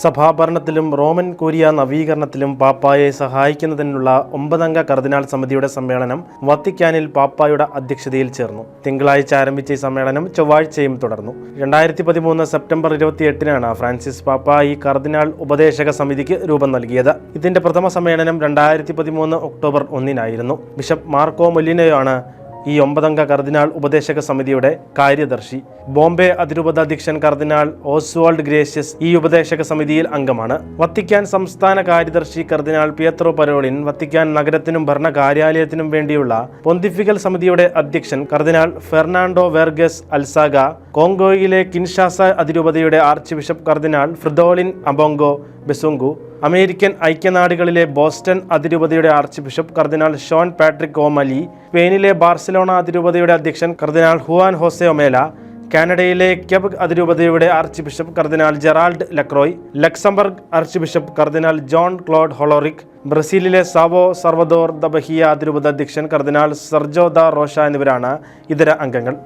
സഭാഭരണത്തിലും Roman curia നവീകരണത്തിലും പാപ്പായെ സഹായിക്കുന്നതിനുള്ള 9-അംഗ കർദിനാൾ സമിതിയുടെ സമ്മേളനം വത്തിക്കാനിൽ പാപ്പായുടെ അധ്യക്ഷതയിൽ ചേർന്നു. തിങ്കളാഴ്ച ആരംഭിച്ച ഈ സമ്മേളനം ചൊവ്വാഴ്ചയും തുടർന്നു. 2013 സെപ്റ്റംബർ 28-നാണ് ഫ്രാൻസിസ് പാപ്പ ഈ കർദിനാൾ ഉപദേശക സമിതിക്ക് രൂപം നൽകിയത്. ഇതിന്റെ പ്രഥമ സമ്മേളനം 2013 ഒക്ടോബർ 1-നായിരുന്നു. ബിഷപ്പ് മാർക്കോ മൊലിനയാണ് ഈ 9-അംഗ കർദിനാൾ ഉപദേശക സമിതിയുടെ കാര്യദർശി. ബോംബെ അതിരൂപത അധ്യക്ഷൻ കർദിനാൾ ഓസ്വാൾഡ് ഗ്രേഷ്യസ് ഈ ഉപദേശക സമിതിയിൽ അംഗമാണ്. വത്തിക്കാൻ സംസ്ഥാന കാര്യദർശി കർദിനാൾ പിയത്രോ പരോളിൻ, വത്തിക്കാൻ നഗരത്തിനും ഭരണ കാര്യാലയത്തിനും വേണ്ടിയുള്ള പൊന്തിഫിക്കൽ സമിതിയുടെ അധ്യക്ഷൻ കർദിനാൾ ഫെർണാണ്ടോ വെർഗസ് അൽസാഗ, കോങ്കോയിലെ കിൻഷാസ അതിരൂപതയുടെ ആർച്ച് ബിഷപ്പ് കർദിനാൾ ഫ്രിദോളിൻ അബോങ്കോ ബെസുങ്കു, അമേരിക്കൻ ഐക്യനാടുകളിലെ ബോസ്റ്റൺ അതിരൂപതയുടെ ആർച്ച് ബിഷപ്പ് കർദിനാൾ ഷോൺ പാട്രിക് ഓമലി, സ്പെയിനിലെ ബാർസലോണ അതിരൂപതയുടെ അധ്യക്ഷൻ കർദിനാൾ ഹുവാൻ ഹോസെ ഒമേല, കാനഡയിലെ ക്വെബക് അതിരൂപതയുടെ ആർച്ച് ബിഷപ്പ് കർദിനാൾ ജെറാൾഡ് ലക്രോയ്, ലക്സംബർഗ് ആർച്ച് ബിഷപ്പ് കർദിനാൾ ജോൺ ക്ലോഡ് ഹൊളോറിക്, ബ്രസീലിലെ സാവോ സർവദോർ ദ ബഹിയ അതിരൂപത അധ്യക്ഷൻ കർദിനാൾ സെർജോ ദ റോഷ എന്നിവരാണ് ഇതര അംഗങ്ങൾ.